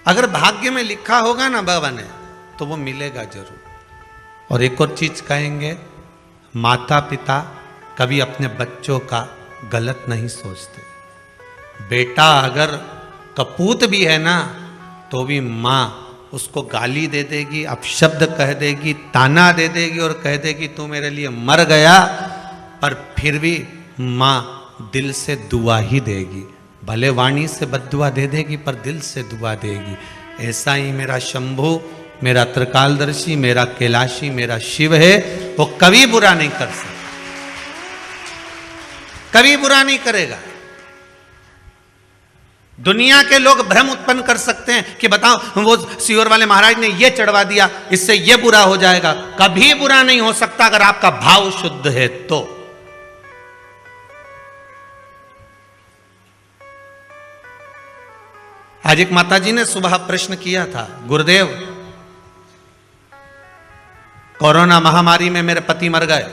अगर भाग्य में लिखा होगा ना भवन है तो वो मिलेगा जरूर। और एक और चीज कहेंगे, माता पिता कभी अपने बच्चों का गलत नहीं सोचते। बेटा अगर कपूत भी है ना तो भी माँ उसको गाली दे देगी, अपशब्द कह देगी, ताना दे देगी और कह देगी तू मेरे लिए मर गया, पर फिर भी माँ दिल से दुआ ही देगी। भले वाणी से बद्दुआ दे देगी पर दिल से दुआ देगी। ऐसा ही मेरा शंभु, मेरा त्रिकालदर्शी, मेरा कैलाशी, मेरा शिव है, वो कभी बुरा नहीं कर सकता, कभी बुरा नहीं करेगा। दुनिया के लोग भ्रम उत्पन्न कर सकते हैं कि बताओ वो सियोर वाले महाराज ने ये चढ़वा दिया, इससे ये बुरा हो जाएगा। कभी बुरा नहीं हो सकता अगर आपका भाव शुद्ध है तो। आज एक माताजी ने सुबह प्रश्न किया था, गुरुदेव कोरोना महामारी में मेरे पति मर गए,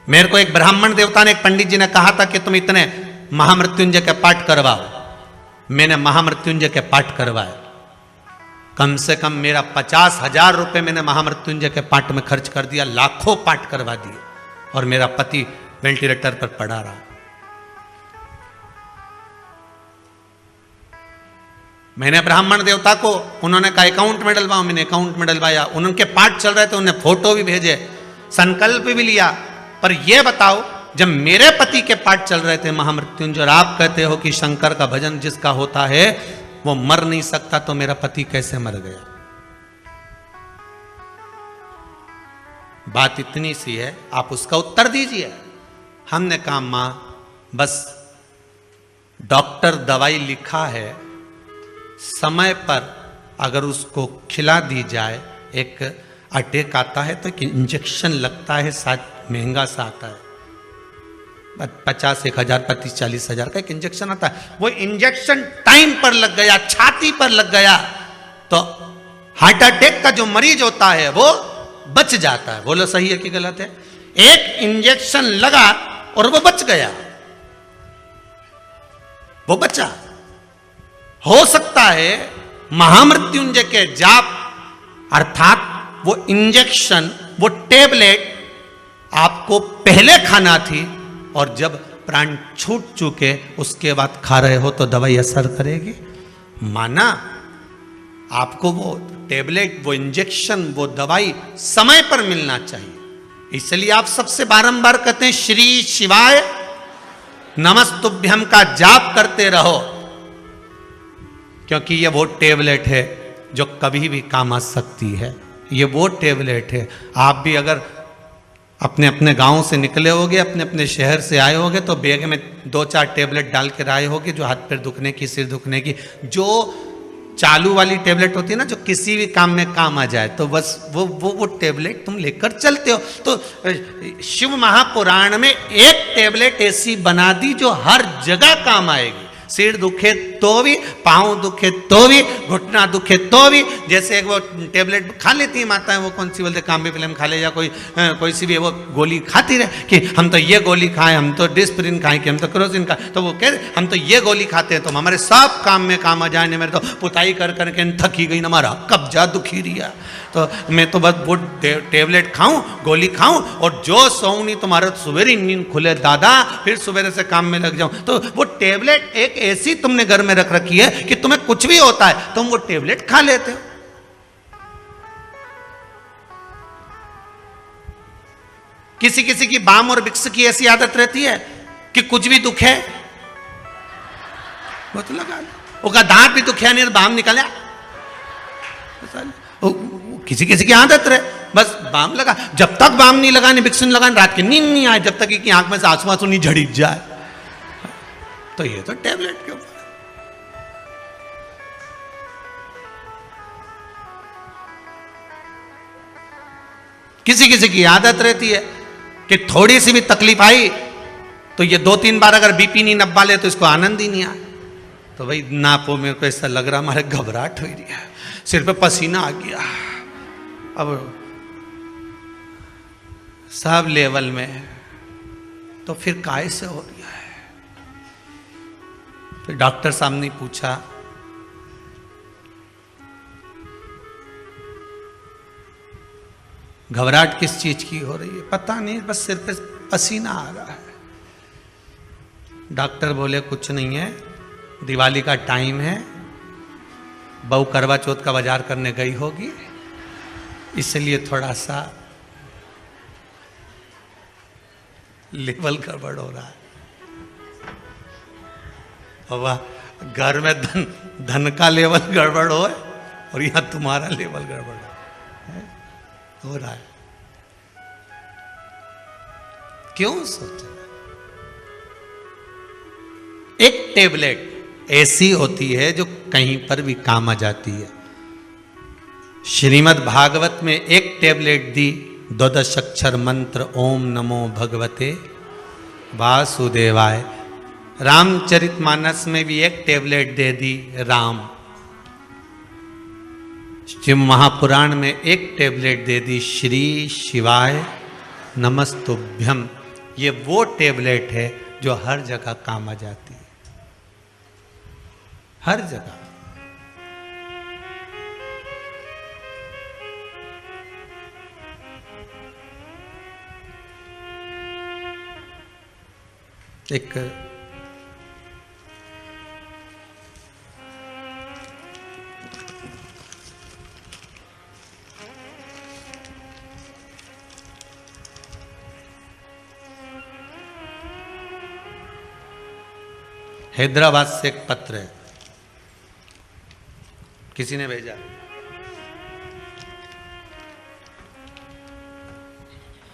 मेरे को एक ब्राह्मण देवता ने, एक पंडित जी ने कहा था कि तुम इतने महामृत्युंजय के पाठ करवाओ। मैंने महामृत्युंजय के पाठ करवाए, कम से कम मेरा 50,000 रुपए मैंने महामृत्युंजय के पाठ में खर्च कर दिया, लाखों पाठ करवा दिए, और मेरा पति वेंटिलेटर पर पड़ा रहा। मैंने ब्राह्मण देवता को, उन्होंने कहा अकाउंट में डलवाओ, मैंने अकाउंट में डलवाया, उनके पाठ चल रहे थे, उन्हें फोटो भी भेजे, संकल्प भी लिया। पर यह बताओ जब मेरे पति के पाठ चल रहे थे महामृत्युंजय, और आप कहते हो कि शंकर का भजन जिसका होता है वो मर नहीं सकता, तो मेरा पति कैसे मर गया? बात इतनी सी है, आप उसका उत्तर दीजिए। हमने कहा मां बस डॉक्टर दवाई लिखा है, समय पर अगर उसको खिला दी जाए, एक अटैक आता है तो एक इंजेक्शन लगता है, शायद महंगा सा आता है, 50, 1,000, 35, 40,000 का एक इंजेक्शन आता है। वो इंजेक्शन टाइम पर लग गया, छाती पर लग गया, तो हार्ट अटैक का जो मरीज होता है वो बच जाता है। बोलो सही है कि गलत है? एक इंजेक्शन लगा और वो बच गया, वो बचा। हो सकता है महामृत्युंजय के जाप अर्थात वो इंजेक्शन, वो टेबलेट आपको पहले खाना थी, और जब प्राण छूट चुके उसके बाद खा रहे हो तो दवाई असर करेगी। माना आपको वो टेबलेट, वो इंजेक्शन, वो दवाई समय पर मिलना चाहिए। इसलिए आप सबसे बारंबार कहते हैं श्री शिवाय नमस्तुभ्यम का जाप करते रहो, क्योंकि ये वो टेबलेट है जो कभी भी काम आ सकती है। ये वो टेबलेट है। आप भी अगर अपने अपने गांव से निकले होगे, अपने अपने शहर से आए होगे, तो बैग में 2-4 टेबलेट डाल कर आए होगे, जो हाथ पैर दुखने की, सिर दुखने की, जो चालू वाली टेबलेट होती है ना, जो किसी भी काम में काम आ जाए, तो बस वो टेबलेट तुम लेकर चलते हो। तो शिव महापुराण में एक टेबलेट ऐसी बना दी जो हर जगह काम आएगी। सिर दुखे तो भी, पांव दुखे तो भी, घुटना दुखे तो भी। जैसे एक वो टेबलेट खा लेती है माताएं, वो कौन सी बोलते, काम्बी फिल्म खा ले, या कोई सी भी वो गोली खाती रहे कि हम तो ये गोली खाएं, हम तो डिस्प्रिन खाएं, कि हम तो क्रोसिन खाएं, तो वो कह हम तो ये गोली खाते हैं तो हमारे सब काम में काम आ जाए। मेरे तो पुताई कर करके थकी गई, हमारा कब्जा दुखी रिया, तो मैं तो बस वो टेबलेट खाऊं, गोली खाऊं, और जो सोऊं नहीं तुम्हारा सवेरे नींद खुले दादा, फिर सवेरे से काम में लग जाऊं। तो वो टेबलेट एक ऐसी तुमने घर में रख रखी है कि तुम्हें कुछ भी होता है तुम वो टेबलेट खा लेते हो। किसी किसी की बाम और विक्स की ऐसी आदत रहती है कि कुछ भी दुख है वो तो लगा लो, उसका दांत भी दुखिया नहीं, बाम निकाले। किसी किसी की आदत रहे बस बाम लगा, जब तक बाम नहीं लगाने, विक्स नहीं लगाने, रात की नींद नहीं आए, जब तक कि आंख में से आंसू आंसू नहीं झड़ी जाए। तो ये तो टेबलेट के ऊपर। किसी किसी की आदत रहती है कि थोड़ी सी भी तकलीफ आई तो ये 2-3 बार अगर बीपी नहीं नब्बा ले तो इसको आनंद ही नहीं आए। तो भाई नापो, मेरे को ऐसा लग रहा हमारे घबराहट हो रही है, सिर पे पसीना आ गया। अब सब लेवल में, तो फिर काय से हो रही है? फिर डॉक्टर साहब ने पूछा घबराहट किस चीज की हो रही है पता नहीं, बस सिर पे पसीना आ रहा है। डॉक्टर बोले कुछ नहीं है, दिवाली का टाइम है, बहू करवा चौथ का बाजार करने गई होगी, इसलिए थोड़ा सा लेवल गड़बड़ हो रहा है। वाह, घर में धन का लेवल गड़बड़ हो और यहां तुम्हारा लेवल गड़बड़ हो रहा है। क्यों सोचना? एक टेबलेट ऐसी होती है जो कहीं पर भी काम आ जाती है। श्रीमद् भागवत में एक टेबलेट दी, 12 अक्षर मंत्र ओम नमो भगवते वासुदेवाय। रामचरितमानस में भी एक टेबलेट दे दी, राम। शिव महापुराण में एक टेबलेट दे दी, श्री शिवाय नमस्तुभ्यम। ये वो टेबलेट है जो हर जगह काम आ जाती है, हर जगह। एक हैदराबाद से एक पत्र है, किसी ने भेजा।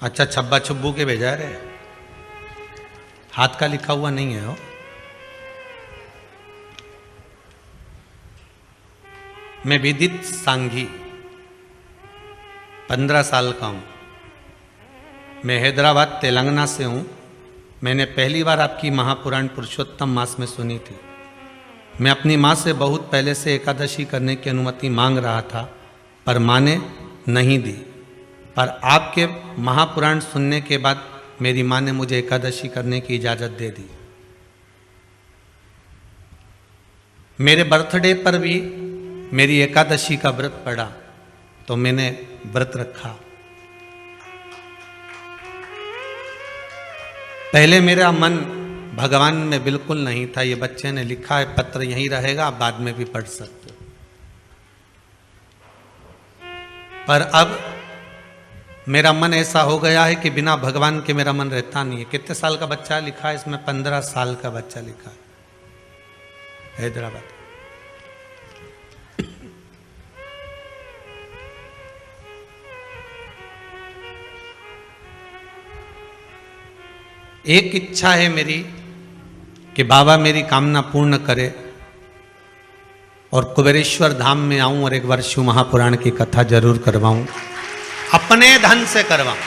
अच्छा, छब्बा छुब्बू के भेजा रे, हाथ का लिखा हुआ नहीं है वो। मैं विदित सांघी, 15 साल का हूं। मैं हैदराबाद तेलंगाना से हूं। मैंने पहली बार आपकी महापुराण पुरुषोत्तम मास में सुनी थी। मैं अपनी माँ से बहुत पहले से एकादशी करने की अनुमति मांग रहा था, पर माँ ने नहीं दी। पर आपके महापुराण सुनने के बाद मेरी माँ ने मुझे एकादशी करने की इजाज़त दे दी। मेरे बर्थडे पर भी मेरी एकादशी का व्रत पड़ा, तो मैंने व्रत रखा। पहले मेरा मन भगवान में बिल्कुल नहीं था। ये बच्चे ने लिखा है, पत्र यहीं रहेगा, आप बाद में भी पढ़ सकते हो। पर अब मेरा मन ऐसा हो गया है कि बिना भगवान के मेरा मन रहता नहीं है। कितने साल का बच्चा लिखा है इसमें? 15 साल का बच्चा लिखा है, हैदराबाद। एक इच्छा है मेरी कि बाबा मेरी कामना पूर्ण करे और कुबेरेश्वर धाम में आऊं और एक बार शिव महापुराण की कथा जरूर करवाऊं, अपने धन से करवाऊं।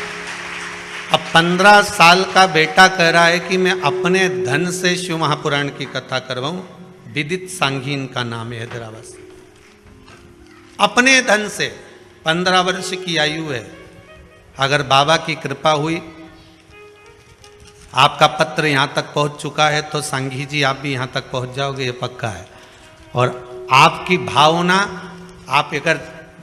अब 15 साल का बेटा कह रहा है कि मैं अपने धन से शिव महापुराण की कथा करवाऊं। विदित सांघी इनका नाम है, हैदराबाद से। अपने धन से, 15 वर्ष की आयु है। अगर बाबा की कृपा हुई, आपका पत्र यहाँ तक पहुँच चुका है, तो सांघी जी आप भी यहाँ तक पहुँच जाओगे, ये पक्का है। और आपकी भावना, आप अगर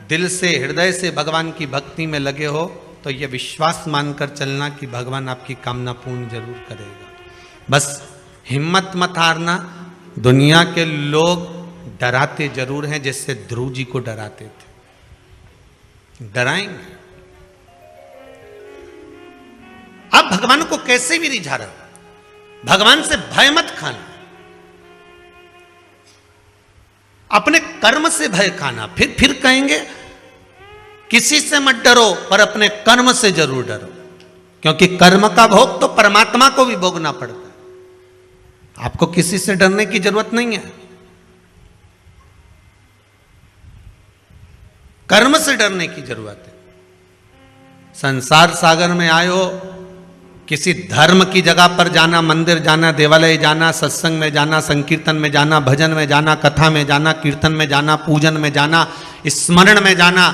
दिल से, हृदय से भगवान की भक्ति में लगे हो, तो ये विश्वास मानकर चलना कि भगवान आपकी कामना पूर्ण जरूर करेगा। बस हिम्मत मत हारना। दुनिया के लोग डराते जरूर हैं, जैसे ध्रुव जी को डराते थे, डराएंगे। आप भगवान को कैसे भी रिझा रहे हो, भगवान से भय मत खाना, अपने कर्म से भय खाना। फिर कहेंगे किसी से मत डरो, पर अपने कर्म से जरूर डरो, क्योंकि कर्म का भोग तो परमात्मा को भी भोगना पड़ता है। आपको किसी से डरने की जरूरत नहीं है, कर्म से डरने की जरूरत है। संसार सागर में आए हो, किसी धर्म की जगह पर जाना, मंदिर जाना, देवालय जाना, सत्संग में जाना, संकीर्तन में जाना, भजन में जाना, कथा में जाना, कीर्तन में जाना, पूजन में जाना, स्मरण में जाना,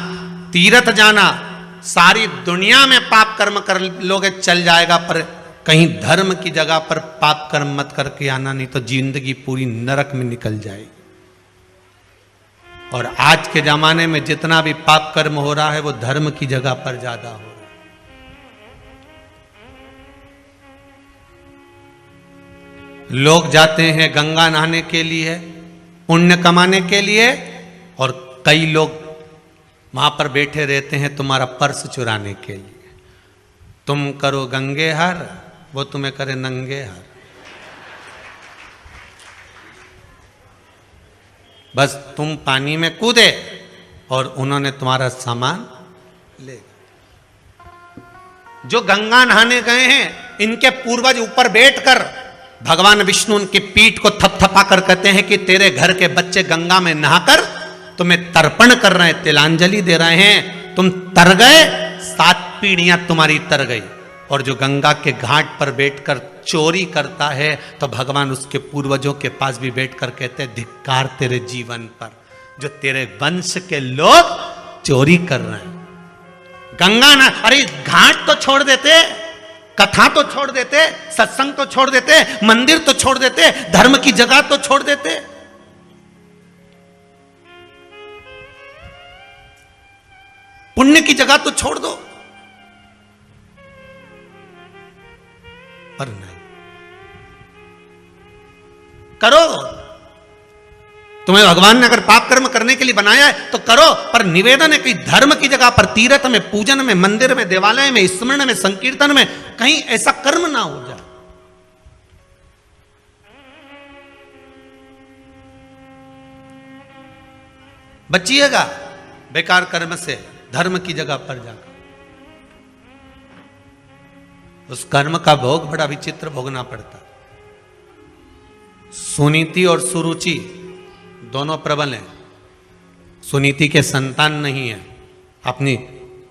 तीर्थ जाना, सारी दुनिया में पाप कर्म कर लोगे चल जाएगा, पर कहीं धर्म की जगह पर पाप कर्म मत करके आना, नहीं तो जिंदगी पूरी नरक में निकल जाएगी। और आज के जमाने में जितना भी पाप कर्म हो रहा है वो धर्म की जगह पर ज्यादा हो। लोग जाते हैं गंगा नहाने के लिए, पुण्य कमाने के लिए, और कई लोग वहां पर बैठे रहते हैं तुम्हारा पर्स चुराने के लिए। तुम करो गंगे हर, वो तुम्हें करे नंगे हर। बस तुम पानी में कूदे और उन्होंने तुम्हारा सामान ले। जो गंगा नहाने गए हैं, इनके पूर्वज ऊपर बैठकर भगवान विष्णु उनकी पीठ को थपथपा कर कहते हैं कि तेरे घर के बच्चे गंगा में नहाकर तुम्हें तर्पण कर रहे हैं, तिलांजलि दे रहे हैं। तुम तर गए, 7 पीढ़ियां तुम्हारी तर गई। और जो गंगा के घाट पर बैठकर चोरी करता है, तो भगवान उसके पूर्वजों के पास भी बैठकर कहते हैं धिक्कार तेरे जीवन पर, जो तेरे वंश के लोग चोरी कर रहे हैं। गंगा ना, अरे घाट तो छोड़ देते, कथा तो छोड़ देते, सत्संग तो छोड़ देते, मंदिर तो छोड़ देते, धर्म की जगह तो छोड़ देते। पुण्य की जगह तो छोड़ दो, पर नहीं। करो, तुम्हें भगवान ने अगर पाप कर्म करने के लिए बनाया है तो करो, पर निवेदन है कि धर्म की जगह पर, तीर्थ में, पूजन में, मंदिर में, देवालय में, स्मरण में, संकीर्तन में कहीं ऐसा कर्म ना हो जाए। बचिएगा बेकार कर्म से, धर्म की जगह पर जाकर। उस कर्म का भोग बड़ा विचित्र भोगना पड़ता। सुनीति और सुरुचि दोनों प्रबल हैं। सुनीति के संतान नहीं है, अपनी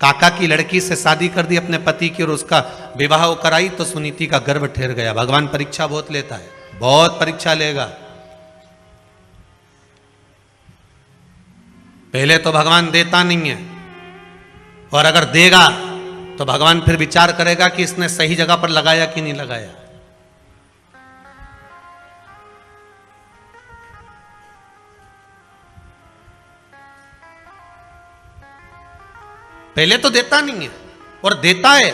काका की लड़की से शादी कर दी अपने पति की और उसका विवाह कराई, तो सुनीति का गर्भ ठहर गया। भगवान परीक्षा बहुत लेता है, बहुत परीक्षा लेगा। पहले तो भगवान देता नहीं है, और अगर देगा तो भगवान फिर विचार करेगा कि इसने सही जगह पर लगाया कि नहीं लगाया। पहले तो देता नहीं है, और देता है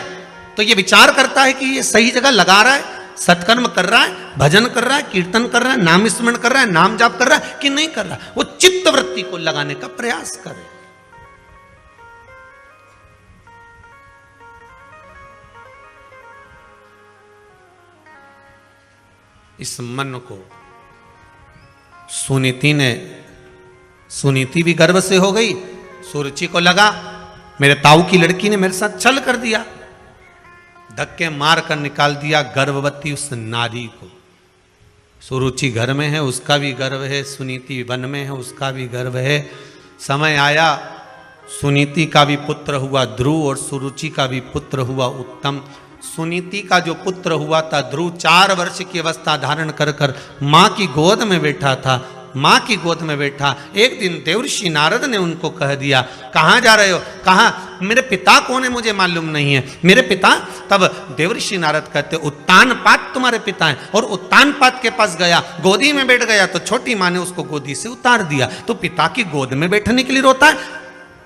तो ये विचार करता है कि ये सही जगह लगा रहा है, सत्कर्म कर रहा है, भजन कर रहा है, कीर्तन कर रहा है, नाम स्मरण कर रहा है, नाम जाप कर रहा है कि नहीं कर रहा। वो चित्त वृत्ति को लगाने का प्रयास करे। इस मन को सुनीति भी गर्व से हो गई। सुरुचि को लगा मेरे ताऊ की लड़की ने मेरे साथ छल कर दिया, धक्के मार कर निकाल दिया गर्भवती उस नारी को। सुरुचि घर में है, उसका भी गर्व है, सुनीति वन में है, उसका भी गर्व है। समय आया, सुनीति का भी पुत्र हुआ ध्रुव और सुरुचि का भी पुत्र हुआ उत्तम। सुनीति का जो पुत्र हुआ था ध्रुव 4 वर्ष की अवस्था धारण कर कर मां की गोद में बैठा था। मां की गोद में बैठा, एक दिन देवर्षि नारद ने उनको कह दिया, कहाँ जा रहे हो? कहा मेरे पिता कौन है मुझे मालूम नहीं है। मेरे पिता? तब देवर्षि नारद कहते उत्तानपाद तुम्हारे पिता हैं। और उत्तानपाद के पास गया, गोदी में बैठ गया तो छोटी मां ने उसको गोदी से उतार दिया। तो पिता की गोद में बैठने के लिए रोता है?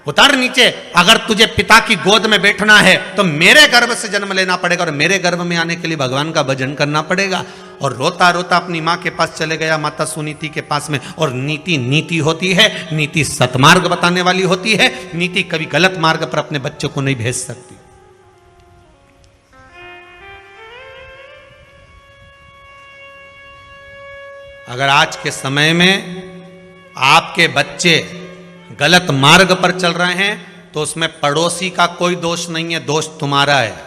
उतार नीचे। अगर तुझे पिता की गोद में बैठना है तो मेरे गर्भ से जन्म लेना पड़ेगा, और मेरे गर्भ में आने के लिए भगवान का भजन करना पड़ेगा। और रोता रोता अपनी माँ के पास चले गया, माता सुनीति के पास में। और नीति नीति होती है, नीति सतमार्ग बताने वाली होती है। नीति कभी गलत मार्ग पर अपने बच्चों को नहीं भेज सकती। अगर आज के समय में आपके बच्चे गलत मार्ग पर चल रहे हैं तो उसमें पड़ोसी का कोई दोष नहीं है, दोष तुम्हारा है।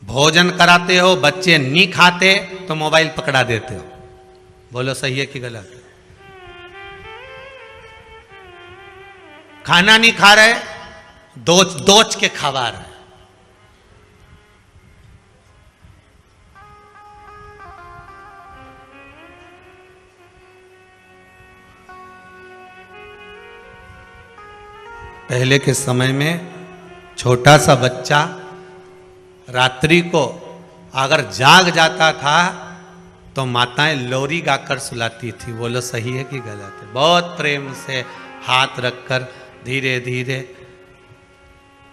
भोजन कराते हो, बच्चे नहीं खाते तो मोबाइल पकड़ा देते हो। बोलो सही है कि गलत है? खाना नहीं खा रहे, दोच दोच के खवा रहे। पहले के समय में छोटा सा बच्चा रात्रि को अगर जाग जाता था तो माताएं लोरी गाकर सुलाती थी। बोलो सही है कि गलत है? बहुत प्रेम से हाथ रखकर धीरे धीरे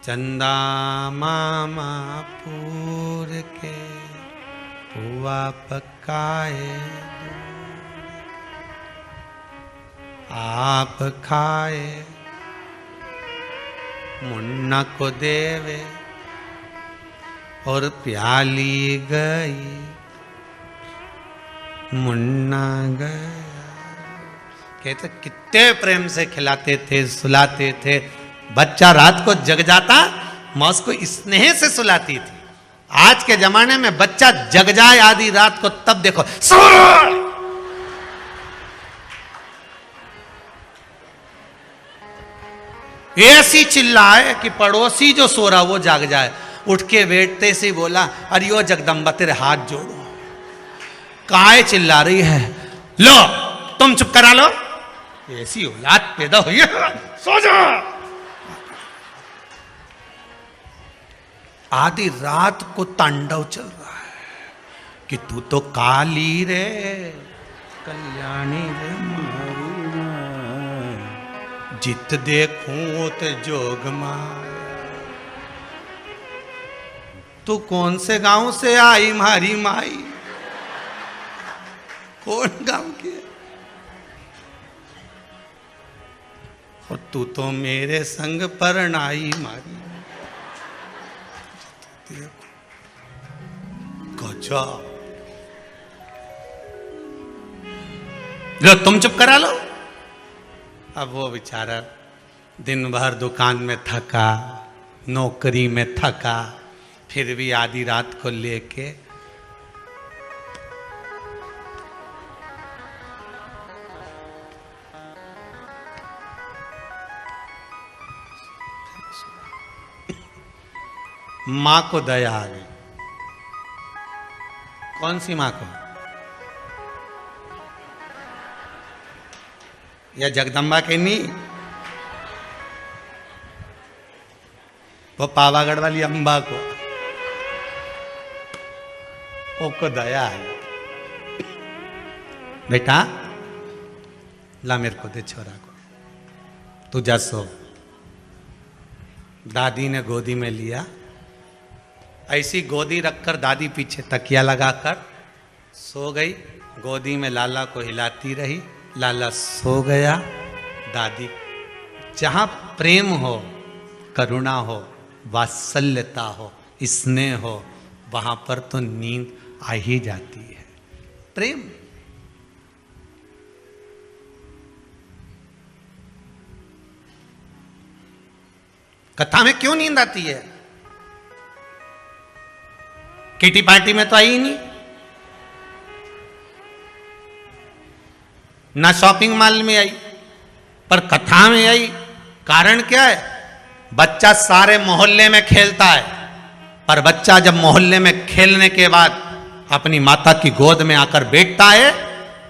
चंदा मामा पूर के हुआ पकाए आप खाए मुन्ना को देवे और प्याली गई मुन्ना गया। कहते कितने प्रेम से खिलाते थे सुलाते थे, बच्चा रात को जग जाता मां उसको स्नेह से सुलाती थी। आज के जमाने में बच्चा जग जाए आधी रात को तब देखो ऐसी चिल्लाए कि पड़ोसी जो सो रहा वो जाग जाए। उठ के बैठते से बोला अरे ओ जगदम्बा तेरे हाथ जोड़ो, काय चिल्ला रही है, लो तुम चुप करा लो। ऐसी औलाद पैदा हुई है, सो जा। आधी रात को तांडव चल रहा है कि तू तो काली रे कल्याणी रे जित देखूं ते जोग माया। तू कौन से गांव से आई मारी माई, कौन गांव की है? और तू तो मेरे संग परनाई मारी। गजा लो तुम चुप करा लो। अब वो बेचारा दिन भर दुकान में थका, नौकरी में थका, फिर भी आधी रात को लेके मां को दया आ गई। कौन सी मां को? या जगदम्बा के नहीं, वो पावागढ़ वाली अंबा को, ओको दया है। बेटा ला मेरे को दे छोरा को, तू जा सो। दादी ने गोदी में लिया, ऐसी गोदी रखकर दादी पीछे तकिया लगाकर सो गई। गोदी में लाला को हिलाती रही, लाला सो गया। दादी जहां प्रेम हो, करुणा हो, वात्सल्यता हो, स्नेह हो, वहां पर तो नींद आ ही जाती है। प्रेम कथा में क्यों नींद आती है? किटी पार्टी में तो आई ही नहीं, ना शॉपिंग मॉल में आई, पर कथा में आई। कारण क्या है? बच्चा सारे मोहल्ले में खेलता है, पर बच्चा जब मोहल्ले में खेलने के बाद अपनी माता की गोद में आकर बैठता है,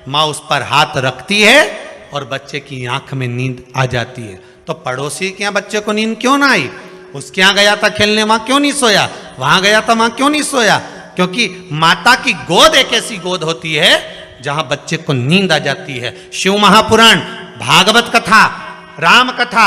मां उस पर हाथ रखती है और बच्चे की आंख में नींद आ जाती है। तो पड़ोसी के यहां बच्चे को नींद क्यों ना आई? उसके यहां गया था खेलने, वहां क्यों नहीं सोया? वहां गया था, वहां क्यों नहीं सोया? क्योंकि माता की गोद एक ऐसी गोद होती है जहां बच्चे को नींद आ जाती है। शिव महापुराण, भागवत कथा, राम कथा,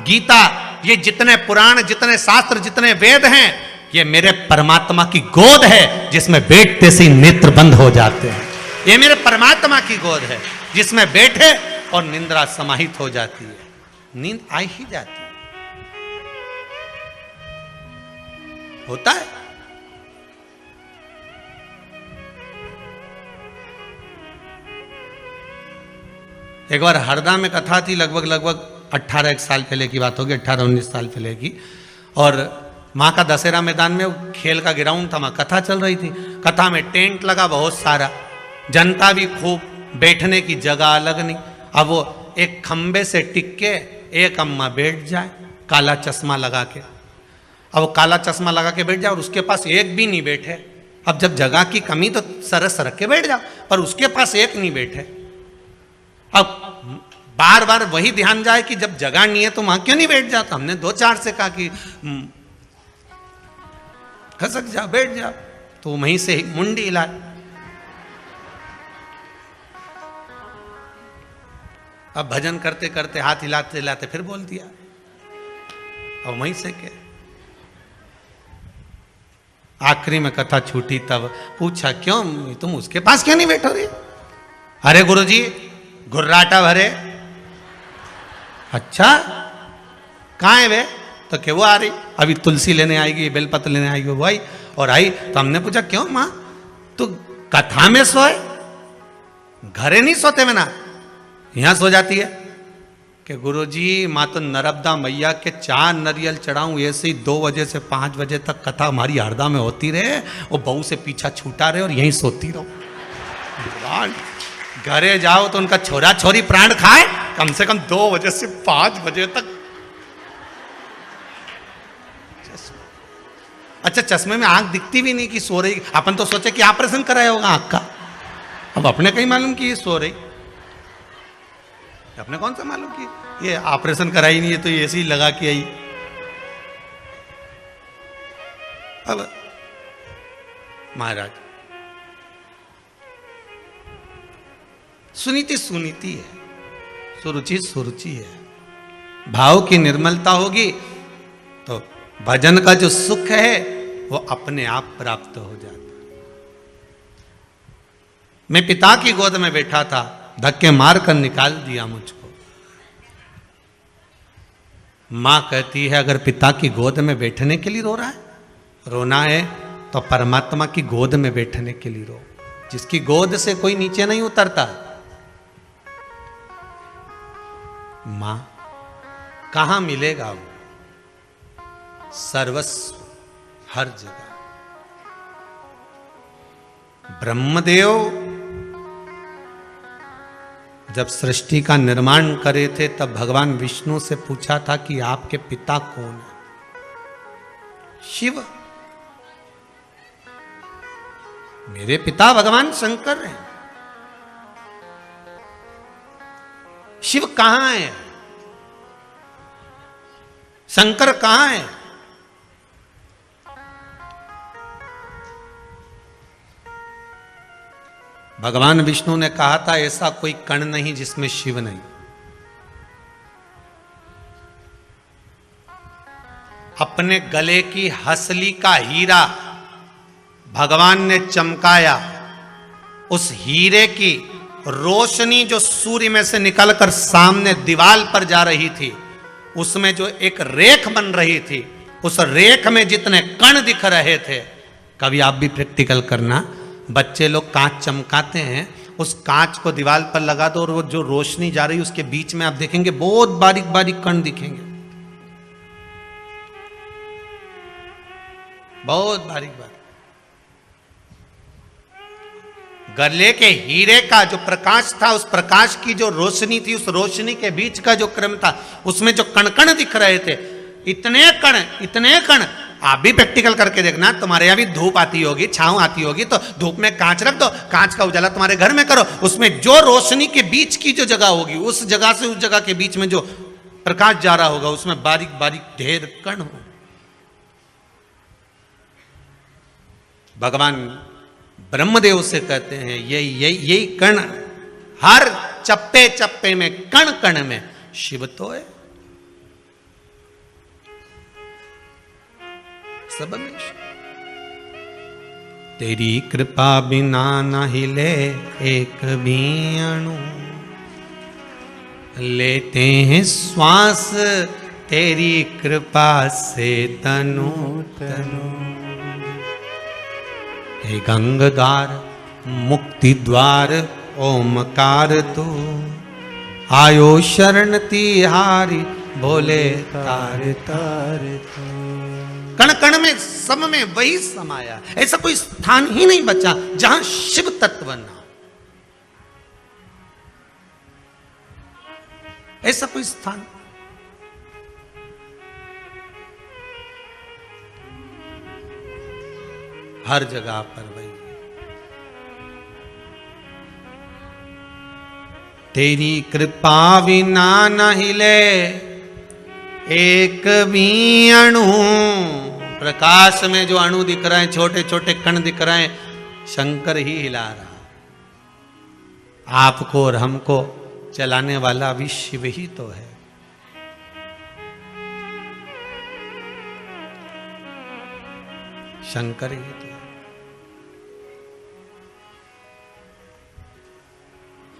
गीता, ये जितने पुराण, जितने शास्त्र, जितने वेद हैं, ये मेरे परमात्मा की गोद है जिसमें बैठते से नेत्र बंद हो जाते हैं। ये मेरे परमात्मा की गोद है जिसमें बैठे और निंद्रा समाहित हो जाती है, नींद आ ही जाती है। होता है। एक बार हरदा में कथा थी, लगभग 18 साल पहले की बात होगी, 18-19 साल पहले की। और वहाँ का दशहरा मैदान में खेल का ग्राउंड था, वहाँ कथा चल रही थी। कथा में टेंट लगा बहुत सारा, जनता भी खूब, बैठने की जगह अलग नहीं। अब वो एक खंबे से टिक के एक अम्मा बैठ जाए काला चश्मा लगा के। अब वो काला चश्मा लगा के बैठ जाए और उसके पास एक भी नहीं बैठे। अब जब जगह की कमी तो सरक सरक के बैठ जाओ, पर उसके पास एक नहीं बैठे। अब बार बार वही ध्यान जाए कि जब जगह नहीं है तो वहां क्यों नहीं बैठ जाता। हमने 2-4 से कहा कि खसक जा, बैठ जा, तो वहीं से ही मुंडी हिलाए। अब भजन करते करते हाथ हिलाते हिलाते फिर बोल दिया और वहीं से क्या। आखिरी में कथा छूटी तब पूछा, क्यों तुम उसके पास क्यों नहीं बैठो रे? अरे गुरुजी गुर्राटा भरे। अच्छा कहाँ है वे? तो क्या वो आ रही, अभी तुलसी लेने आएगी, बेलपत्र लेने आएगी। वो आई और आई तो हमने पूछा, क्यों माँ तू कथा में सोए, घरे नहीं सोते में ना, यहां सो जाती है? कि गुरुजी माँ तो नर्मदा मैया के 4 नरियल चढ़ाऊं, ऐसे ही 2 बजे से 5 बजे तक कथा हमारी हरदा में होती रहे, वो बहू से पीछा छूटा रहे और यहीं सोती रहो। घरे जाओ तो उनका छोरा छोरी प्राण खाए, कम से कम 2 बजे से 5 बजे तक। अच्छा चश्मे में आंख दिखती भी नहीं कि सो रही, अपन तो सोचे कि ऑपरेशन कराया होगा आंख का, अब अपने कहीं मालूम कि ये सो रही, अपने कौन सा मालूम कि ये ऑपरेशन कराई नहीं है, तो ये ऐसे ही लगा के आई। अब महाराज सुनीति सुनीति है, सुरुचि सुरुचि है, भाव की निर्मलता होगी तो भजन का जो सुख है वो अपने आप प्राप्त हो जाता। मैं पिता की गोद में बैठा था, धक्के मार कर निकाल दिया मुझको। मां कहती है, अगर पिता की गोद में बैठने के लिए रो रहा है, रोना है तो परमात्मा की गोद में बैठने के लिए रो, जिसकी गोद से कोई नीचे नहीं उतरता। मां कहां मिलेगा वो? सर्वस्व, हर जगह। ब्रह्मदेव जब सृष्टि का निर्माण करे थे तब भगवान विष्णु से पूछा था कि आपके पिता कौन है? शिव। मेरे पिता भगवान शंकर हैं। शिव कहां है? शंकर कहां है? भगवान विष्णु ने कहा था, ऐसा कोई कण नहीं जिसमें शिव नहीं। अपने गले की हसली का हीरा भगवान ने चमकाया, उस हीरे की रोशनी जो सूर्य में से निकलकर सामने दीवार पर जा रही थी, उसमें जो एक रेख बन रही थी, उस रेख में जितने कण दिख रहे थे, कभी आप भी प्रैक्टिकल करना, बच्चे लोग कांच चमकाते हैं, उस कांच को दीवार पर लगा दो और वो जो रोशनी जा रही है उसके बीच में आप देखेंगे बहुत बारीक बारीक कण दिखेंगे, बहुत बारीक बारीक। गले के हीरे का जो प्रकाश था, उस प्रकाश की जो रोशनी थी, उस रोशनी के बीच का जो क्रम था, उसमें जो कण कण दिख रहे थे, इतने कण। आप भी प्रैक्टिकल करके देखना, तुम्हारे यहां भी धूप आती होगी, छांव आती होगी, तो धूप में कांच रख दो, कांच का उजाला तुम्हारे घर में करो, उसमें जो रोशनी के बीच की जो जगह होगी, उस जगह से उस जगह के बीच में जो प्रकाश जा रहा होगा, उसमें बारीक बारीक ढेर कण हो। भगवान ब्रह्मदेव से कहते हैं, यही कण, हर चप्पे चप्पे में, कण कण में शिव तो है, सब में। तेरी कृपा बिना न हिले एक भी अणु, लेते हैं श्वास तेरी कृपा से तनु तनु। हे गंगद्वार मुक्ति द्वार ओमकार तू, आयो शरण तिहारी भोले तार तार तू। कण कण में, सब में वही समाया, ऐसा कोई स्थान ही नहीं बचा जहां शिव तत्व ना हो, ऐसा कोई स्थान। हर जगह पर वही। तेरी कृपा बिना न हिले एक भी अणु। प्रकाश में जो अणु दिख रहे हैं, छोटे छोटे कण दिख रहे हैं, शंकर ही हिला रहा। आपको और हमको चलाने वाला भी शिव ही तो है। शंकर ही तो है।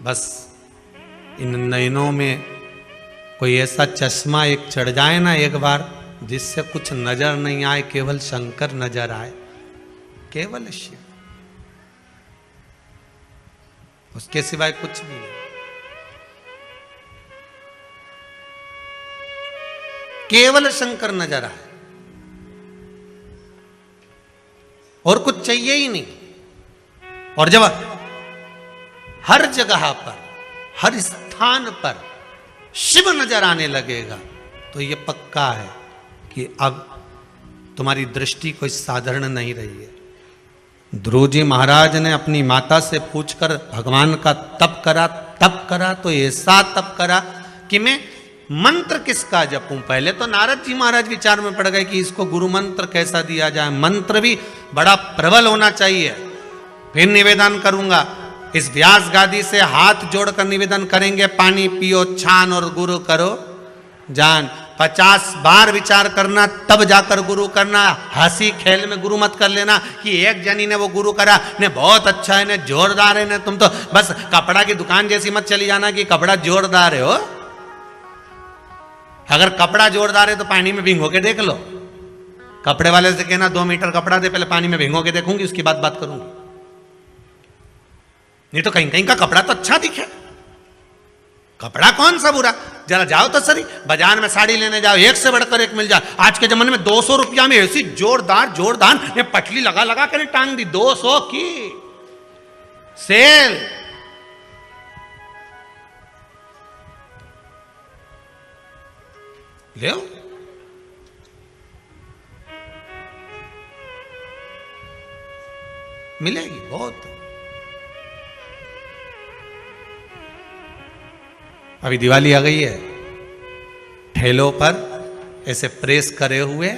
बस इन नयनों में कोई ऐसा चश्मा एक चढ़ जाए ना एक बार, जिससे कुछ नजर नहीं आए, केवल शंकर नजर आए, केवल शिव, उसके सिवाय कुछ भी नहीं। केवल शंकर नजर आए और कुछ चाहिए ही नहीं। और जब हर जगह पर, हर स्थान पर शिव नजर आने लगेगा, तो यह पक्का है कि अब तुम्हारी दृष्टि कोई साधारण नहीं रही है। ध्रुव जी महाराज ने अपनी माता से पूछकर भगवान का तप करा तो ऐसा तप करा कि मैं मंत्र किसका जपूं। पहले तो नारद जी महाराज विचार में पड़ गए कि इसको गुरु मंत्र कैसा दिया जाए, मंत्र भी बड़ा प्रबल होना चाहिए। फिर निवेदन करूंगा, इस व्यास गादी से हाथ जोड़कर निवेदन करेंगे, पानी पियो छान और गुरु करो जान। 50 बार विचार करना तब जाकर गुरु करना। हंसी खेल में गुरु मत कर लेना कि एक जनी ने वो गुरु करा ने बहुत अच्छा है, ने जोरदार है, ने तुम तो बस कपड़ा की दुकान जैसी मत चली जाना कि कपड़ा जोरदार है। हो अगर कपड़ा जोरदार है तो पानी में भिंगो के देख लो। कपड़े वाले से कहना 2 मीटर कपड़ा दे, पहले पानी में भिंगो के देखूंगी, उसकी बात करूंगी। नहीं तो कहीं का कपड़ा तो अच्छा दिखे, कपड़ा कौन सा बुरा। जरा जाओ तो सही बाजार में साड़ी लेने जाओ, एक से बढ़कर एक मिल जाए। आज के जमाने में 200 रुपया में ऐसी जोरदार ने पटली लगा कर टांग दी, 200 की सेल। ले मिलेगी बहुत। अभी दिवाली आ गई है, ठेलों पर ऐसे प्रेस करे हुए,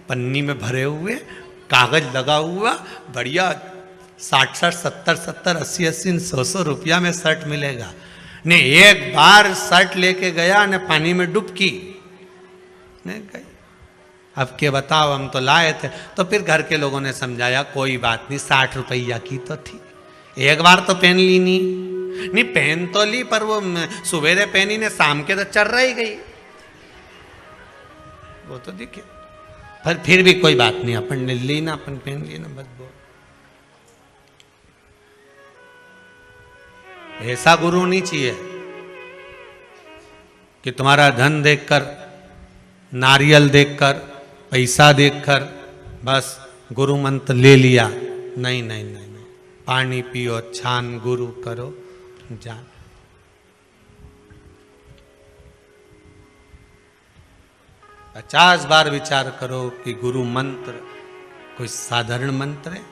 पन्नी में भरे हुए, कागज लगा हुआ, बढ़िया 60, 70, 80, 100 रुपया में शर्ट मिलेगा। ने एक बार शर्ट लेके गया ने पानी में डुबकी ने गई। अब के बताओ, हम तो लाए थे। तो फिर घर के लोगों ने समझाया कोई बात नहीं, 60 रुपया की तो थी, एक बार तो पहन ली। नहीं पहन तो ली, पर वो सवेरे पहनी ने शाम के तो चल रही गई, वो तो दिखे। पर फिर भी कोई बात नहीं, अपन ने ली ना, अपन पहन ली ना, बस वो। ऐसा गुरु नहीं चाहिए कि तुम्हारा धन देखकर, नारियल देखकर, पैसा देखकर बस गुरु मंत्र ले लिया। नहीं नहीं नहीं नहीं, पानी पियो छान गुरु करो जान। पचास बार विचार करो कि गुरु मंत्र कोई साधारण मंत्र है।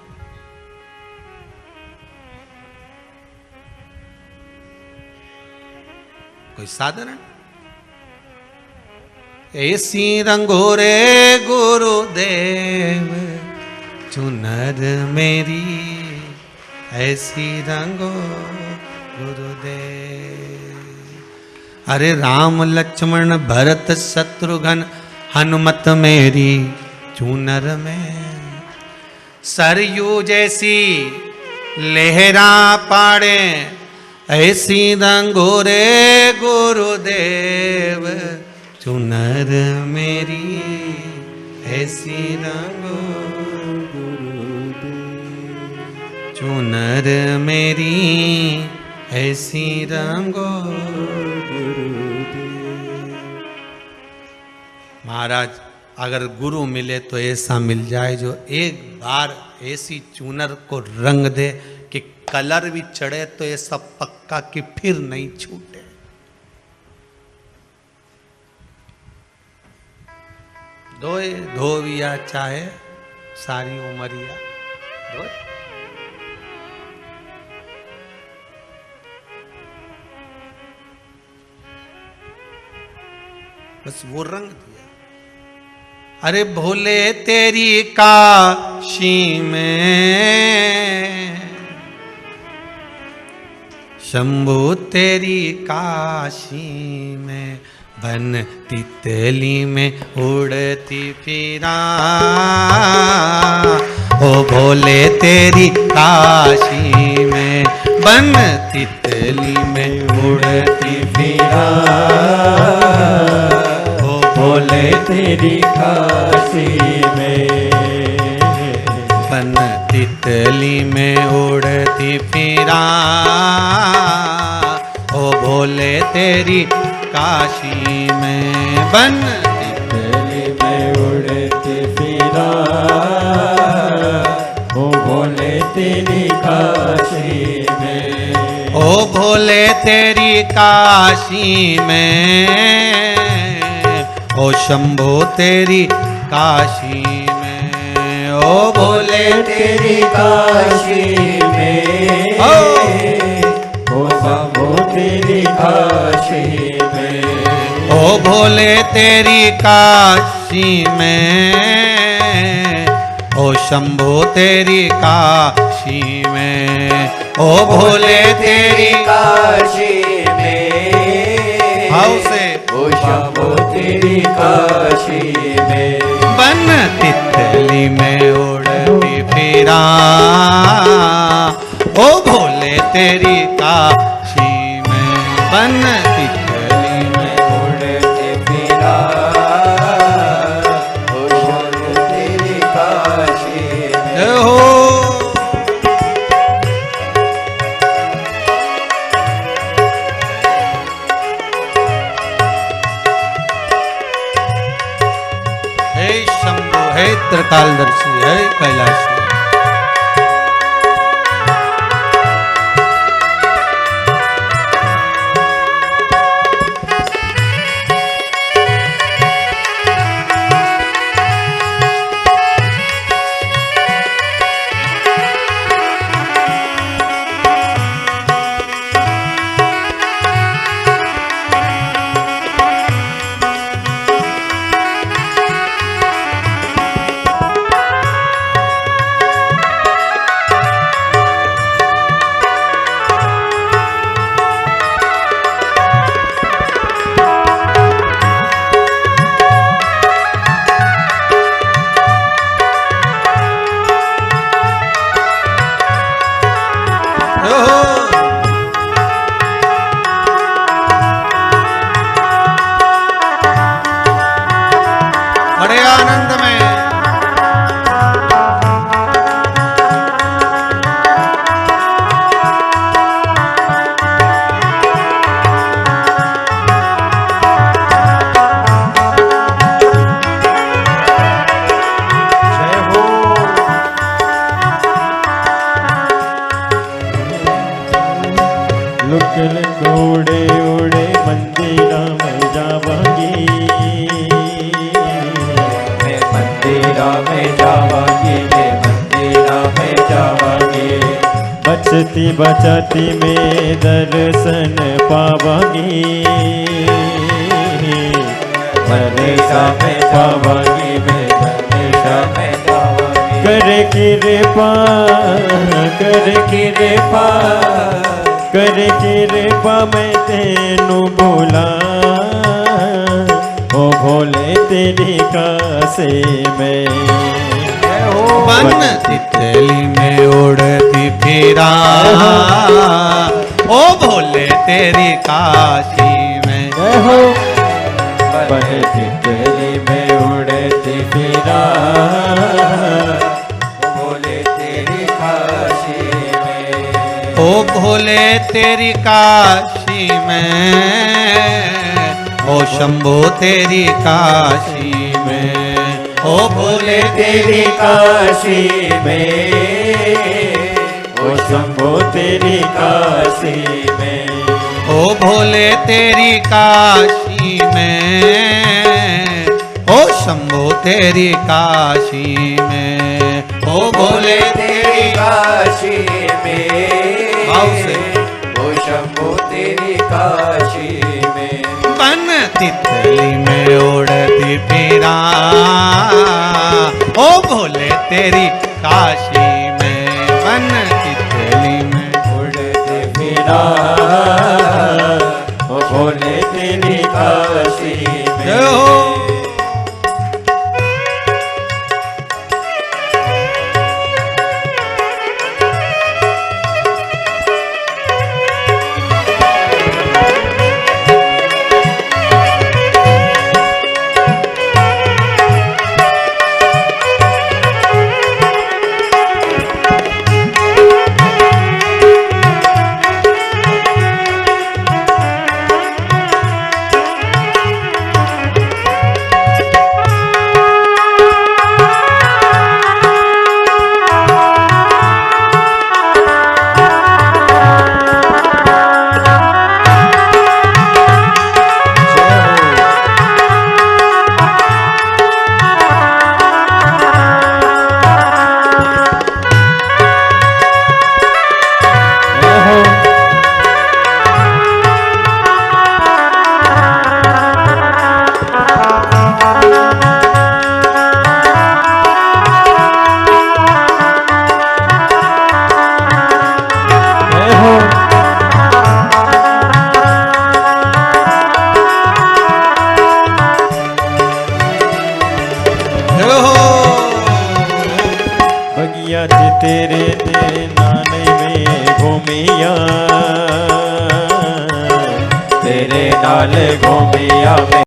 कोई साधारण। ऐसी रंगोरे गुरुदेव चुनर मेरी, ऐसी रंगो गुरुदेव। अरे राम लक्ष्मण भरत शत्रुघ्न हनुमत मेरी चुनर में, सरयू जैसी लहरा पाड़े, ऐसी रंगोरे गुरुदेव चुनर मेरी, ऐसी रंगो चुनर मेरी, ऐसी रंगो महाराज। अगर गुरु मिले तो ऐसा मिल जाए जो एक बार ऐसी चुनर को रंग दे कि कलर भी चढ़े तो ऐसा पक्का कि फिर नहीं छूटे। धोए धोविया चाहे सारी उमरिया धोए। बस वो रंग दिया। अरे भोले तेरी काशी में, शंभू तेरी काशी में, बन तितली में उड़ती फिरा, ओ भोले तेरी काशी में, बन तितली में उड़ती फिरा, ओ भोले तेरी काशी में, बन तितली में उड़ती फिरा, ओ भोले तेरी काशी में, बन तितली में उड़ती फिरा, ओ भोले तेरी काशी में, ओ भोले तेरी काशी में, ओ शंभो तेरी काशी में, ओ भोले तेरी काशी में, ओ शंभो तेरी काशी में, ओ भोले तेरी काशी में, ओ शंभो तेरी काशी में, ओ भोले तेरी काशी में, भाव से ओ शंभो तेरी काशी में, बन तितली में उड़ती फिरा, ओ भोले तेरी काशी में, बन तितली में उड़ते फिरा, ओ शंभो तेरी काशी में, हो। हे शंभो, हे त्रिकालदर्शी, हे कैलाशी, बड़े आनंद में लुकल उड़े उड़े मंदिरा में जावांगी, मैं मंदिरा में जावांगी, मैं मंदिरा में जावांगी, बचती बचती में दर्शन पावांगी, मंदिरा में जावांगी, मैं मंदिरा में जावांगी, करे कृपा, करे कृपा, करे कृपा मैं तेनू बोला, ओ भोले तेरी काशी में, बन तितली में उड़ती फिरा, ओ भोले तेरी काशी में, बन तितली में उड़ती फिरा, भोले तेरी काशी में, ओ भोले तेरी काशी में, ओ शंभो तेरी काशी में, ओ भोले तेरी काशी में, ओ शंभो तेरी काशी में, ओ भोले तेरी काशी में, ओ शंभो तेरी काशी में, ओ भोले तेरी काशी में, भाव से ओ शंभो तेरी काशी में, बन तितली में उड़ती फिरा, ओ भोले तेरी काशी में, बन तितली में उड़ते फिरा, ओ भोले तेरी काशी में, जय हो। अज तेरे दे नाल में घूमिया, तेरे नाल घूमिया।